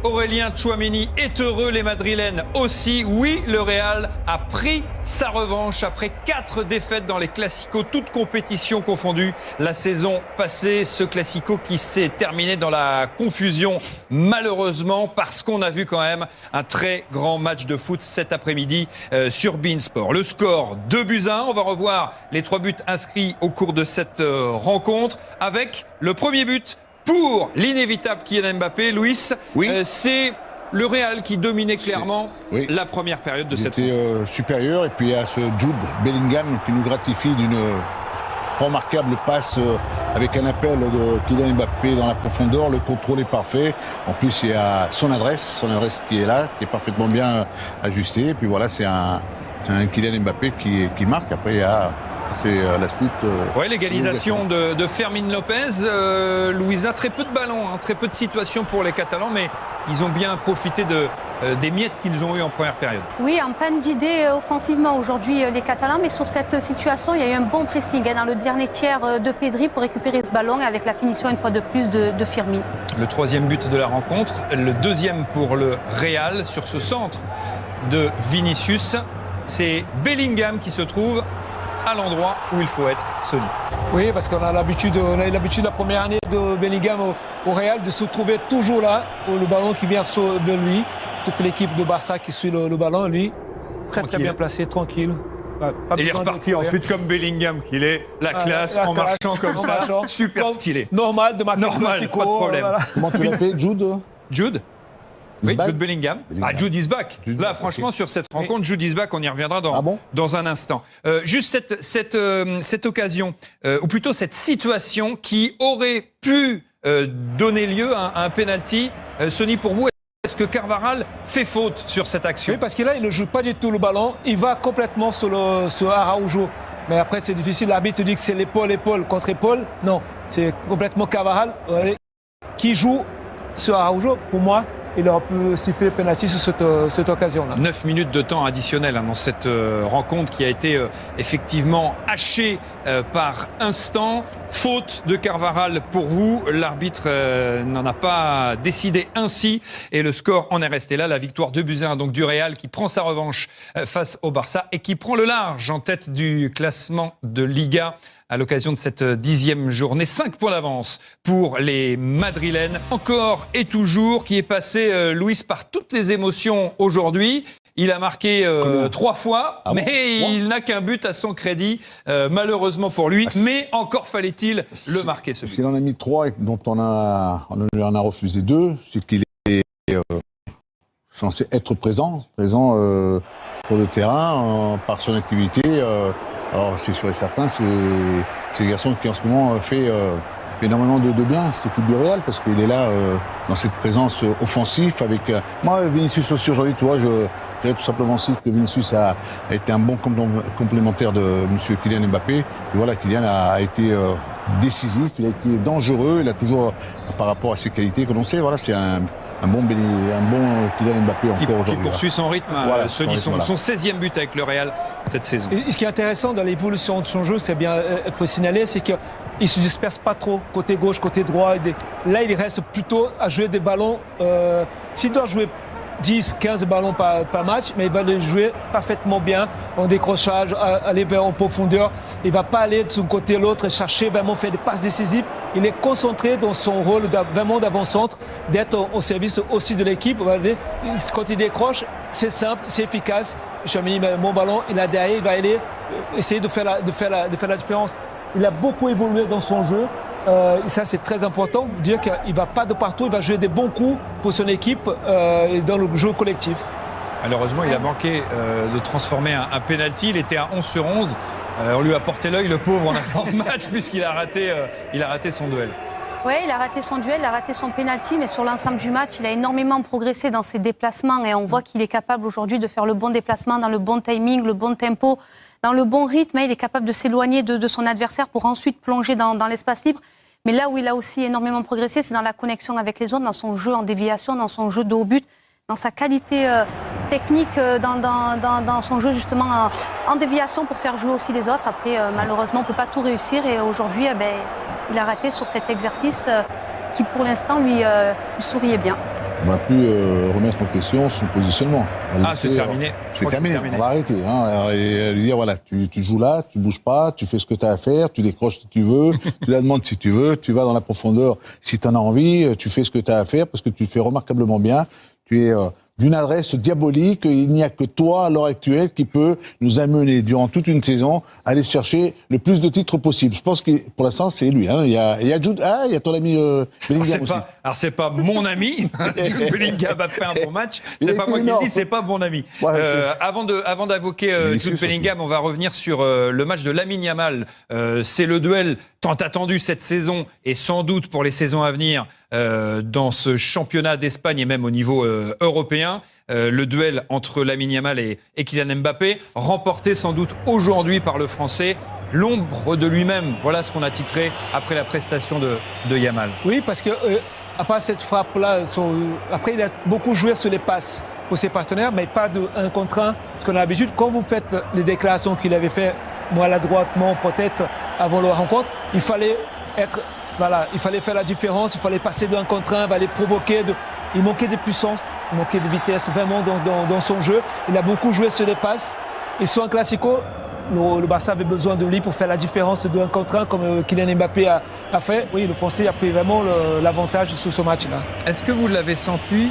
Aurélien Tchouaméni est heureux, les Madrilènes aussi. Oui, le Real a pris sa revanche après 4 défaites dans les Classicos, toutes compétitions confondues. La saison passée, ce Classico qui s'est terminé dans la confusion, malheureusement, parce qu'on a vu quand même un très grand match de foot cet après-midi sur beIN Sport. Le score 2-1. On va revoir les 3 buts inscrits au cours de cette rencontre avec le premier but pour l'inévitable Kylian Mbappé. Louis, oui. C'est le Real qui dominait clairement la première période de cette rencontre. Supérieur, et puis il y a ce Jude Bellingham qui nous gratifie d'une remarquable passe avec un appel de Kylian Mbappé dans la profondeur. Le contrôle est parfait. En plus, il y a son adresse qui est là, qui est parfaitement bien ajustée. Et puis voilà, c'est un Kylian Mbappé qui marque. Après, il y a la suite. Oui, l'égalisation de Fermín López. Louisa, très peu de ballons, très peu de situations pour les Catalans, mais ils ont bien profité des miettes qu'ils ont eues en première période. Oui, en panne d'idées offensivement aujourd'hui les Catalans, mais sur cette situation, il y a eu un bon pressing dans le dernier tiers de Pedri pour récupérer ce ballon avec la finition une fois de plus de Firmine. Le 3e but de la rencontre, le 2e pour le Real sur ce centre de Vinicius. C'est Bellingham qui se trouve à l'endroit où il faut être, Sony. Oui, parce qu'on a l'habitude la première année de Bellingham au Real de se trouver toujours là, le ballon qui vient de lui. Toute l'équipe de Barça qui suit le ballon, lui, très bien placé, tranquille. Il est reparti ensuite comme Bellingham, qu'il est la classe en marchant comme ça, super stylé. Normal de marquer. Normal, pas de problème. Voilà. Comment tu l'appelles, Jude? Jude? Oui, Jude Bellingham. Jude is back. Là, franchement, sur cette rencontre, Jude is back, on y reviendra dans un instant. Juste cette occasion, ou plutôt cette situation qui aurait pu donner lieu à un penalty. Sony, pour vous, est-ce que Carvajal fait faute sur cette action? Oui, parce que là, il ne joue pas du tout le ballon. Il va complètement sur Araujo. Mais après, c'est difficile. L'arbitre dit que c'est l'épaule contre épaule. Non, c'est complètement Carvajal qui joue sur Araujo. Pour moi, il aurait pu siffler le penalty sur cette occasion-là. 9 minutes de temps additionnel dans cette rencontre qui a été effectivement hachée par instant. Faute de Carvajal pour vous. L'arbitre n'en a pas décidé ainsi et le score en est resté là. La victoire 2-1 donc du Real qui prend sa revanche face au Barça et qui prend le large en tête du classement de Liga à l'occasion de cette 10e journée. 5 points d'avance pour les Madrilènes. Encore et toujours, qui est passé, Louis, par toutes les émotions aujourd'hui. Il a marqué 3 fois, mais il n'a qu'un but à son crédit, malheureusement pour lui. Mais encore fallait-il le marquer, ce but. S'il en a mis 3 et dont on lui en a refusé 2, c'est qu'il est censé être présent sur le terrain par son activité. Alors c'est sûr et certain, c'est le garçon qui en ce moment fait énormément de bien à cette équipe du Real parce qu'il est là dans cette présence offensive avec moi Vinicius aussi aujourd'hui, tu vois, je dirais tout simplement aussi que Vinicius a été un bon complémentaire de monsieur Kylian Mbappé. Et voilà, Kylian a été décisif, il a été dangereux, il a toujours par rapport à ses qualités que l'on sait, voilà, c'est un bon Kylian Mbappé encore aujourd'hui. Qui poursuit son rythme, son 16e but avec le Real cette saison. Et ce qui est intéressant dans l'évolution de son jeu, c'est bien, il faut signaler, c'est qu'il ne se disperse pas trop, côté gauche, côté droit. Là, il reste plutôt à jouer des ballons. S'il doit jouer 10, 15 ballons par match, mais il va les jouer parfaitement bien en décrochage, aller vers en profondeur. Il ne va pas aller de son côté l'autre et chercher vraiment faire des passes décisives. Il est concentré dans son rôle vraiment d'avant-centre, d'être au service aussi de l'équipe. Quand il décroche, c'est simple, c'est efficace. Tchouaméni met mon ballon, il a derrière, il va aller essayer de faire la différence. Il a beaucoup évolué dans son jeu. Et ça, c'est très important. Dire qu'il ne va pas de partout, il va jouer des bons coups pour son équipe dans le jeu collectif. Malheureusement, il a manqué de transformer un penalty. Il était à 11 sur 11. On lui a porté l'œil, le pauvre, en avant de match, puisqu'il a raté son duel. Oui, il a raté son duel, il a raté son penalty, mais sur l'ensemble du match, il a énormément progressé dans ses déplacements et on voit qu'il est capable aujourd'hui de faire le bon déplacement dans le bon timing, le bon tempo, dans le bon rythme. Il est capable de s'éloigner de son adversaire pour ensuite plonger dans l'espace libre. Mais là où il a aussi énormément progressé, c'est dans la connexion avec les autres, dans son jeu en déviation, dans son jeu de haut but, dans sa qualité technique, dans son jeu justement en déviation pour faire jouer aussi les autres. Après, malheureusement, on ne peut pas tout réussir et aujourd'hui, il a raté sur cet exercice qui, pour l'instant, lui souriait bien. on va plus remettre en question son positionnement. C'est terminé. C'est terminé. On va arrêter. Et lui dire voilà, tu joues là, tu bouges pas, tu fais ce que tu as à faire, tu décroches si tu veux, tu la demandes si tu veux, tu vas dans la profondeur si tu en as envie, tu fais ce que tu as à faire parce que tu le fais remarquablement bien. Tu es d'une adresse diabolique. Il n'y a que toi, à l'heure actuelle, qui peut nous amener, durant toute une saison, à aller chercher le plus de titres possible. Je pense que, pour l'instant, c'est lui. Il y a Jude, il y a ton ami Bellingham aussi. Alors, c'est pas mon ami. Jude Bellingham a fait un bon match. C'est pas moi qui le dis, c'est pas mon ami. Avant d'évoquer Jude Bellingham, on va revenir sur le match de Lamine Yamal. C'est le duel tant attendu cette saison et sans doute pour les saisons à venir dans ce championnat d'Espagne et même au niveau européen. Le duel entre Lamine Yamal et Kylian Mbappé, remporté sans doute aujourd'hui par le Français, l'ombre de lui-même. Voilà ce qu'on a titré après la prestation de Yamal. Oui, parce que à part cette frappe-là, après il a beaucoup joué sur les passes pour ses partenaires, mais pas de 1 contre 1. Parce qu'on a l'habitude, quand vous faites les déclarations qu'il avait fait, moi maladroitement peut-être avant la rencontre, il fallait faire la différence, il fallait passer de 1 contre 1, il fallait provoquer. Il manquait de puissance, il manquait de vitesse vraiment dans son jeu. Il a beaucoup joué sur les passes. Et sur un classico, le Barça avait besoin de lui pour faire la différence de 1 contre 1 comme Kylian Mbappé a fait. Oui, le Français a pris vraiment l'avantage sur ce match-là. Est-ce que vous l'avez senti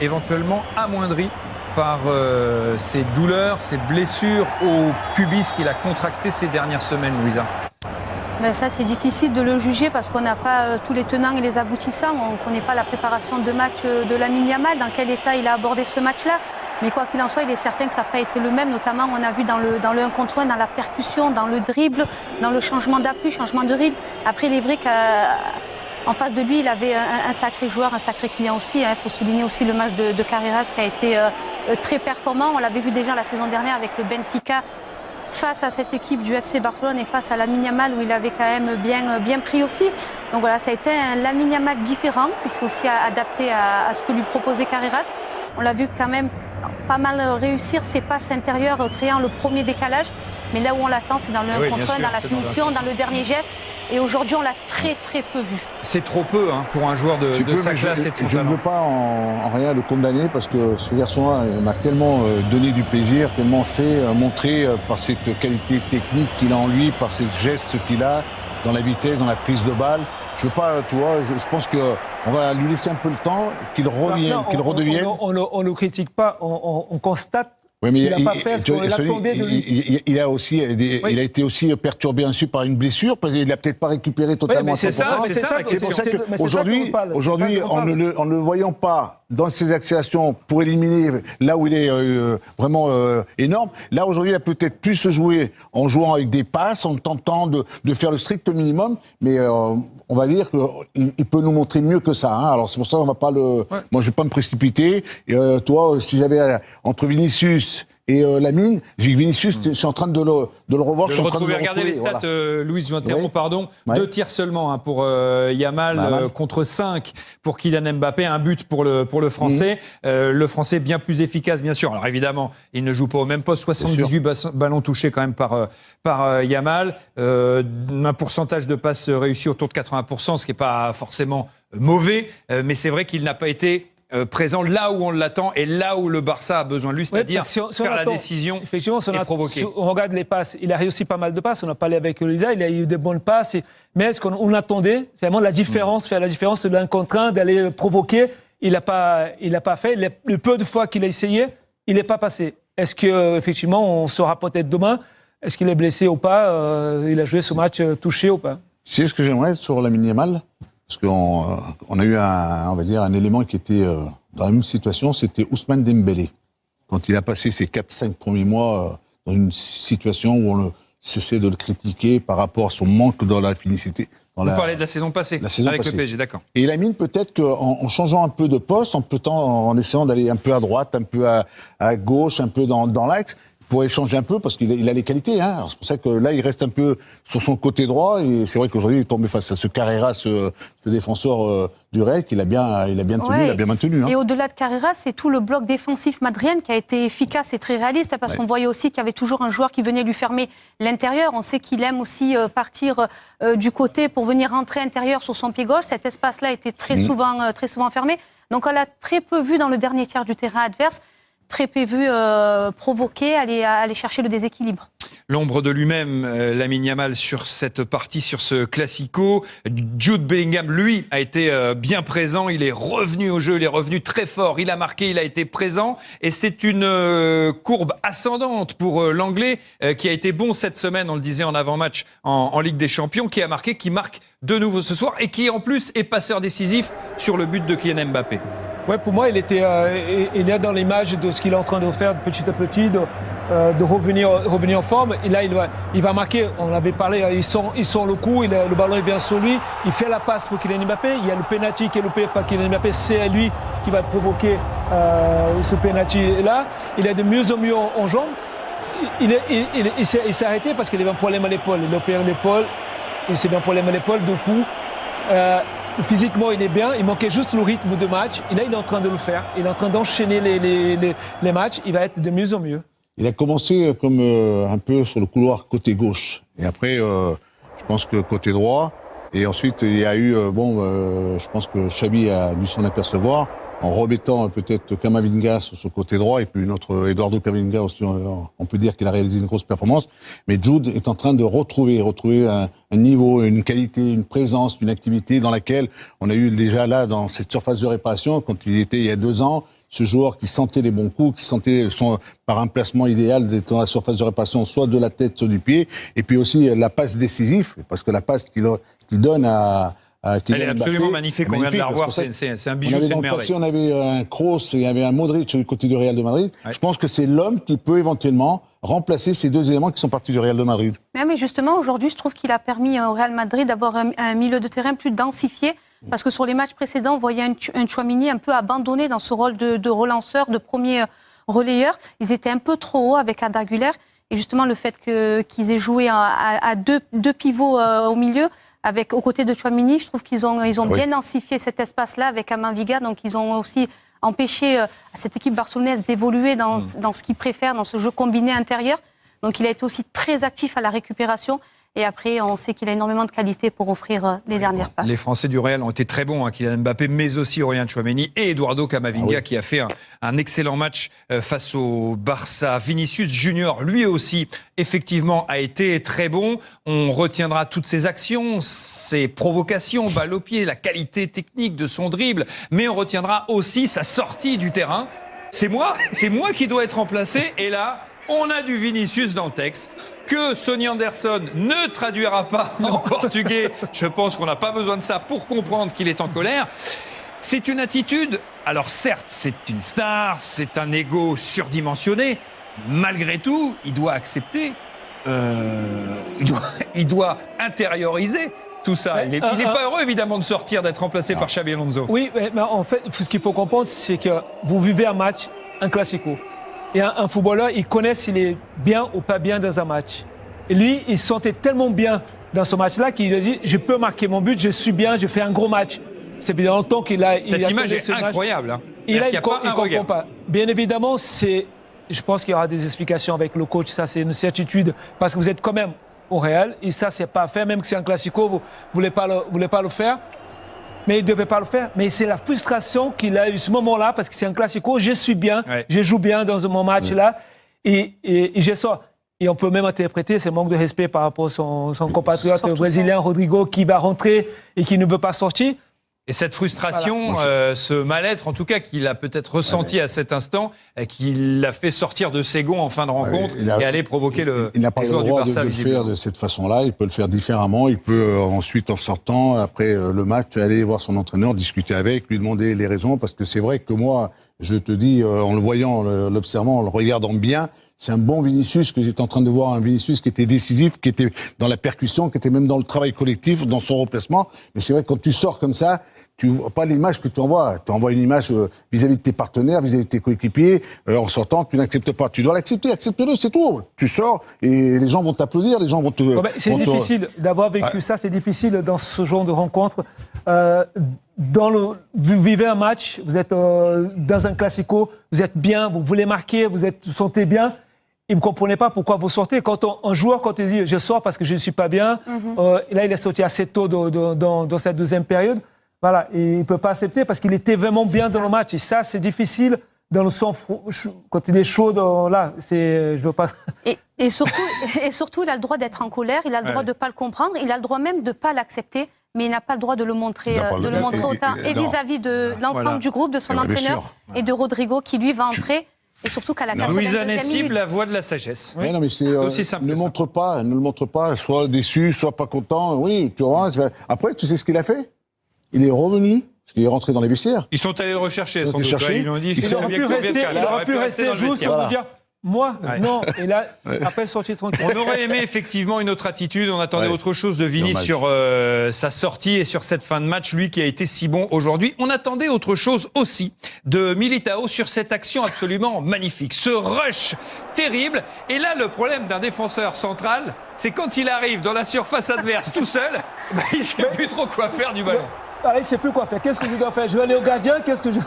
éventuellement amoindri par ces douleurs, ces blessures au pubis qu'il a contracté ces dernières semaines, Louisa? Ben ça, c'est difficile de le juger parce qu'on n'a pas tous les tenants et les aboutissants. On ne connaît pas la préparation de match de Lamine Yamal, dans quel état il a abordé ce match-là. Mais quoi qu'il en soit, il est certain que ça n'a pas été le même. Notamment, on a vu dans le 1 contre 1, dans la percussion, dans le dribble, dans le changement d'appui, changement de rythme. Après, il est vrai qu'en face de lui, il avait un sacré joueur, un sacré client aussi. Il faut souligner aussi le match de Carreras qui a été très performant. On l'avait vu déjà la saison dernière avec le Benfica, face à cette équipe du FC Barcelone et face à Lamine Yamal où il avait quand même bien pris aussi. Donc voilà, ça a été un Lamine Yamal différent. Il s'est aussi adapté à ce que lui proposait Carreras. On l'a vu quand même pas mal réussir ses passes intérieures, créant le premier décalage. Mais là où on l'attend, c'est dans le 1 contre 1, dans la finition, dans le dernier geste. Et aujourd'hui, on l'a très peu vu. C'est trop peu pour un joueur de sa classe et de son talent. Je ne veux pas en rien le condamner parce que ce garçon-là m'a tellement donné du plaisir, tellement fait montrer par cette qualité technique qu'il a en lui, par ces gestes qu'il a dans la vitesse, dans la prise de balle. Je veux pas, tu vois, je pense que on va lui laisser un peu le temps, qu'il revienne, qu'il redevienne. On ne critique pas, on constate. Oui, mais il a été aussi perturbé ensuite par une blessure, parce qu'il n'a peut-être pas récupéré totalement à 100%. C'est pour ça qu'aujourd'hui, en ne le voyant pas dans ses accélérations pour éliminer là où il est vraiment énorme, là aujourd'hui il a peut-être plus se jouer en jouant avec des passes, en tentant de faire le strict minimum, mais on va dire qu'il peut nous montrer mieux que ça. Alors c'est pour ça qu'on va pas Moi je vais pas me précipiter. Toi, si j'avais entre Vinicius et Lamine, j'ai Vinicius, je suis en train de le revoir. Je suis en train de le regardez les stats, voilà. Louis, je vous interromps, pardon. 2 tirs seulement pour Yamal, contre 5 pour Kylian Mbappé, un but pour le Français. Le Français bien plus efficace, bien sûr. Alors évidemment, il ne joue pas au même poste. 78 ballons touchés quand même par Yamal. Un pourcentage de passes réussies autour de 80%, ce qui n'est pas forcément mauvais. Mais c'est vrai qu'il n'a pas été présent là où on l'attend et là où le Barça a besoin de lui, c'est-à-dire faire la décision et provoquer. Si on regarde les passes, il a réussi pas mal de passes, on a parlé avec Lisa, il a eu de bonnes passes, mais ce qu'on attendait, vraiment la différence, faire la différence de l'un contre un, d'aller provoquer, il n'a pas fait, le peu de fois qu'il a essayé, il n'est pas passé. Est-ce qu'effectivement, on saura peut-être demain, est-ce qu'il est blessé ou pas, il a joué ce match touché ou pas? C'est ce que j'aimerais sur Lamine Yamal. Parce qu'on a eu un élément qui était dans la même situation, c'était Ousmane Dembélé. Quand il a passé ses 4-5 premiers mois dans une situation où on cessait de le critiquer par rapport à son manque dans la finicité. Vous parlez de la saison passée, avec le PSG, d'accord. Et Lamine, peut-être qu'en changeant un peu de poste, en essayant d'aller un peu à droite, un peu à gauche, un peu dans l'axe, pour échanger un peu, parce qu'il a les qualités. Alors c'est pour ça que là, il reste un peu sur son côté droit. Et c'est vrai qu'aujourd'hui, il est tombé face à ce Carreras, ce défenseur du Real, qu'il a bien tenu, il a bien maintenu. Et au-delà de Carreras, c'est tout le bloc défensif madrilène qui a été efficace et très réaliste, parce qu'on voyait aussi qu'il y avait toujours un joueur qui venait lui fermer l'intérieur. On sait qu'il aime aussi partir du côté pour venir rentrer intérieur sur son pied gauche. Cet espace-là était très souvent fermé. Donc on l'a très peu vu dans le dernier tiers du terrain adverse, très peu vu provoquer, aller chercher le déséquilibre. L'ombre de lui-même, Lamine Yamal, sur cette partie, sur ce classico. Jude Bellingham, lui, a été bien présent. Il est revenu au jeu, il est revenu très fort. Il a marqué, il a été présent. Et c'est une courbe ascendante pour l'Anglais, qui a été bon cette semaine, on le disait en avant-match en Ligue des Champions, qui a marqué, qui marque de nouveau ce soir et qui, en plus, est passeur décisif sur le but de Kylian Mbappé. Ouais, pour moi, il est dans l'image de ce qu'il est en train de faire petit à petit, de revenir en forme. Et là, il va marquer. On avait parlé, il sort le coup, le ballon il vient sur lui. Il fait la passe pour Kylian Mbappé. Il y a le penalty qui est loupé par Kylian Mbappé. C'est lui qui va provoquer ce penalty là. Il est de mieux en mieux en jambes. Il s'est arrêté parce qu'il avait un problème à l'épaule. Il a opéré l'épaule. Il s'est mis un problème à l'épaule. Du coup, physiquement, il est bien. Il manquait juste le rythme de match. Et là, il est en train de le faire. Il est en train d'enchaîner les matchs. Il va être de mieux en mieux. Il a commencé comme un peu sur le couloir côté gauche. Et après, je pense que côté droit. Et ensuite, il y a eu, je pense que Xabi a dû s'en apercevoir en remettant peut-être Camavinga sur ce côté droit et puis notre Eduardo Camavinga aussi, on peut dire qu'il a réalisé une grosse performance. Mais Jude est en train de retrouver un niveau, une qualité, une présence, une activité dans laquelle on a eu déjà là dans cette surface de réparation quand il était il y a 2 ans. Ce joueur qui sentait les bons coups, qui sentait par un placement idéal d'être dans la surface de réparation, soit de la tête, soit du pied, et puis aussi la passe décisive, parce que la passe qu'il donne à elle est absolument magnifique, on vient de la revoir, c'est un bijou, c'est une merveille. On avait un Kroos et il y avait un Modric du côté du Real de Madrid. Ouais. Je pense que c'est l'homme qui peut éventuellement remplacer ces 2 éléments qui sont partis du Real de Madrid. Mais justement, aujourd'hui, je trouve qu'il a permis au Real Madrid d'avoir un milieu de terrain plus densifié. Parce que sur les matchs précédents, on voyait un Tchouaméni un peu abandonné dans ce rôle de relanceur, de premier relayeur. Ils étaient un peu trop hauts avec Arda Güler. Et justement, le fait qu'ils aient joué à deux pivots au milieu, aux côtés de Tchouaméni, je trouve qu'ils ont bien densifié cet espace-là avec Camavinga. Donc, ils ont aussi empêché à cette équipe barcelonaise d'évoluer dans ce qu'ils préfèrent, dans ce jeu combiné intérieur. Donc, il a été aussi très actif à la récupération. Et après, on sait qu'il a énormément de qualité pour offrir les dernières passes. Les Français du Real ont été très bons, Kylian Mbappé, mais aussi Aurélien Tchouaméni et Eduardo Camavinga qui a fait un excellent match face au Barça. Vinicius Junior, lui aussi, effectivement, a été très bon. On retiendra toutes ses actions, ses provocations, balles au pied, la qualité technique de son dribble, mais on retiendra aussi sa sortie du terrain. C'est moi qui dois être remplacé. Et là, on a du Vinicius dans le texte que Sonny Anderson ne traduira pas en portugais. Je pense qu'on n'a pas besoin de ça pour comprendre qu'il est en colère. C'est une attitude, alors certes, c'est une star, c'est un ego surdimensionné. Malgré tout, il doit accepter, il doit intérioriser tout ça. Il n'est pas heureux, évidemment, de sortir, d'être remplacé par Xabi Alonso. Oui, mais en fait, ce qu'il faut comprendre, c'est que vous vivez un match, un classico. Et un footballeur, il connaît s'il est bien ou pas bien dans un match. Et lui, il se sentait tellement bien dans ce match-là qu'il a dit « Je peux marquer mon but, je suis bien, je fais un gros match ». C'est bien longtemps qu'il a... Cette image est incroyable. Hein. Il ne comprend pas. Bien évidemment, je pense qu'il y aura des explications avec le coach. Ça, c'est une certitude. Parce que vous êtes quand même au Real. Et ça, c'est pas à faire. Même que c'est un classico, vous ne voulez pas le faire. Mais il ne devait pas le faire. Mais c'est la frustration qu'il a eu ce moment-là, parce que c'est un classico, je suis bien, je joue bien dans mon match-là, et je sors. Et on peut même interpréter ce manque de respect par rapport à son compatriote brésilien, Rodrigo, qui va rentrer et qui ne veut pas sortir. Et cette frustration, ce mal-être, en tout cas, qu'il a peut-être ressenti à cet instant, qui l'a fait sortir de ses gonds en fin de rencontre et aller provoquer le joueur du Barça. Il n'a pas le droit de le faire de cette façon-là. Il peut le faire différemment. Il peut ensuite, en sortant, après le match, aller voir son entraîneur, discuter avec, lui demander les raisons. Parce que c'est vrai que moi, je te dis, en le voyant, l'observant, en le regardant bien, c'est un bon Vinicius que j'étais en train de voir, un Vinicius qui était décisif, qui était dans la percussion, qui était même dans le travail collectif, dans son replacement. Mais c'est vrai que quand tu sors comme ça, tu vois pas l'image que tu envoies. Tu envoies une image vis-à-vis de tes partenaires, vis-à-vis de tes coéquipiers. En sortant, tu n'acceptes pas. Tu dois l'accepter. Accepte-le, c'est tout. Tu sors et les gens vont t'applaudir, les gens vont te... c'est difficile d'avoir vécu ça. C'est difficile dans ce genre de rencontre. Vous vivez un match, vous êtes dans un classico, vous êtes bien, vous voulez marquer, vous sentez bien. Et vous ne comprenez pas pourquoi vous sortez. Quand un joueur, quand il dit « je sors parce que je ne suis pas bien », là, il est sorti assez tôt dans cette deuxième période. Voilà, et il ne peut pas accepter parce qu'il était vraiment bien dans le match. Et ça, c'est difficile dans le sang quand il est chaud. Là, je veux pas. Et surtout, il a le droit d'être en colère, il a le droit de ne pas le comprendre, il a le droit même de ne pas l'accepter, mais il n'a pas le droit de le montrer, autant, et vis-à-vis de l'ensemble du groupe, de son entraîneur et de Rodrigo qui, lui, va entrer. Et surtout qu'à la 82e Louise minute. Annecy, la voix de la sagesse. Oui. Non, mais c'est aussi simple ne que ça. ne le montre pas, soit déçu, soit pas content. Oui, tu vois. Après, tu sais ce qu'il a fait? Il est revenu, parce qu'il est rentré dans les vestiaires. Ils sont allés le rechercher, Ils sans doute. chercher. Ils lui ont dit, Il aurait pu rester juste pour vous dire, moi, non. Et là, après, sortir tranquille. On aurait aimé effectivement une autre attitude. On attendait autre chose de Vini Dommage. sur sa sortie et sur cette fin de match, lui qui a été si bon aujourd'hui. On attendait autre chose aussi de Militao sur cette action absolument magnifique. Ce rush terrible. Et là, le problème d'un défenseur central, c'est quand il arrive dans la surface adverse tout seul, il ne sait plus trop quoi faire du ballon. Il ne sait plus quoi faire. Qu'est-ce que je dois faire? Je vais aller au gardien? Qu'est-ce que je...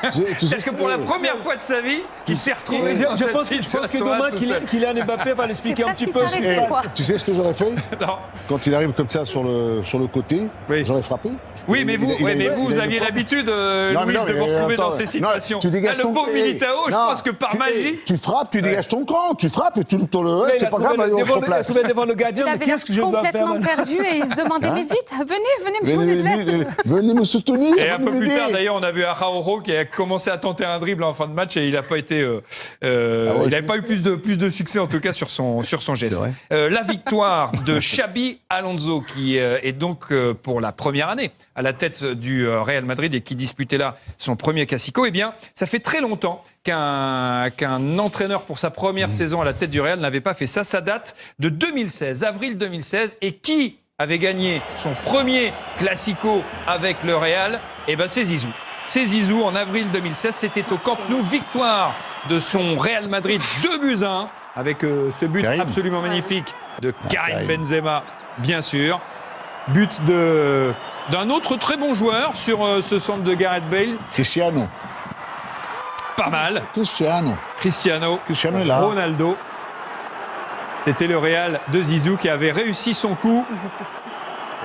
Parce que pour la première fois de sa vie, il s'est retrouvé dans Je cette pense que situation-là demain, tout seul. Kylian Mbappé va l'expliquer un petit peu. presque qu'il s'arrête, Tu sais ce que j'aurais fait? Non. Quand il arrive comme ça sur le côté, Oui. j'aurais frappé. Oui, mais vous, vous aviez l'habitude, Louise, de vous retrouver dans ces situations. Tu dégages le ton pauvre Militao, je pense que par magie... Tu frappes, tu dégages ton camp, tu frappes et tu loupes ton Il c'est a pas grave, allez, on se replace. trouvé devant le gardien, Il mais avait l'air qu'est-ce que je dois faire? complètement perdu et il se demandait, mais vite, venez me donner de l'aide. Venez me soutenir. Et un peu venez plus m'aider. tard, d'ailleurs, on a vu Araujo qui a commencé à tenter un dribble en fin de match et il n'a pas été, il n'avait pas eu plus de succès en tout cas sur son geste. La victoire de Xabi Alonso qui est donc pour la première année à la tête du Real Madrid et qui disputait là son premier Classico. Eh bien, ça fait très longtemps qu'un entraîneur pour sa première saison à la tête du Real n'avait pas fait ça. Ça date de 2016, avril 2016. Et qui avait gagné son premier Classico avec le Real? Eh ben, c'est Zizou. C'est Zizou en avril 2016. C'était au Camp Nou. Victoire de son Real Madrid 2-1 avec ce but absolument magnifique de Karim Benzema, bien sûr. But d'un autre très bon joueur sur ce centre de Gareth Bale. Cristiano. Pas mal. Cristiano est là. Ronaldo. C'était le Real de Zizou qui avait réussi son coup.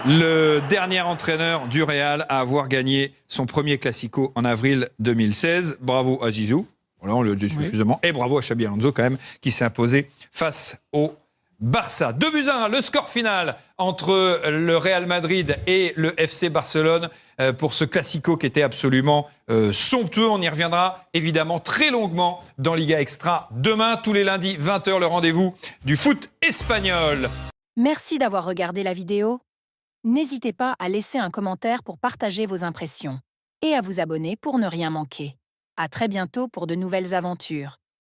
Le dernier entraîneur du Real à avoir gagné son premier Classico en avril 2016. Bravo à Zizou. Voilà, on le dit suffisamment. Et bravo à Xabi Alonso quand même qui s'est imposé face au Barça. 2-1, le score final entre le Real Madrid et le FC Barcelone pour ce Classico qui était absolument somptueux. On y reviendra évidemment très longuement dans Liga Extra. Demain, tous les lundis, 20h, le rendez-vous du foot espagnol. Merci d'avoir regardé la vidéo. N'hésitez pas à laisser un commentaire pour partager vos impressions et à vous abonner pour ne rien manquer. À très bientôt pour de nouvelles aventures.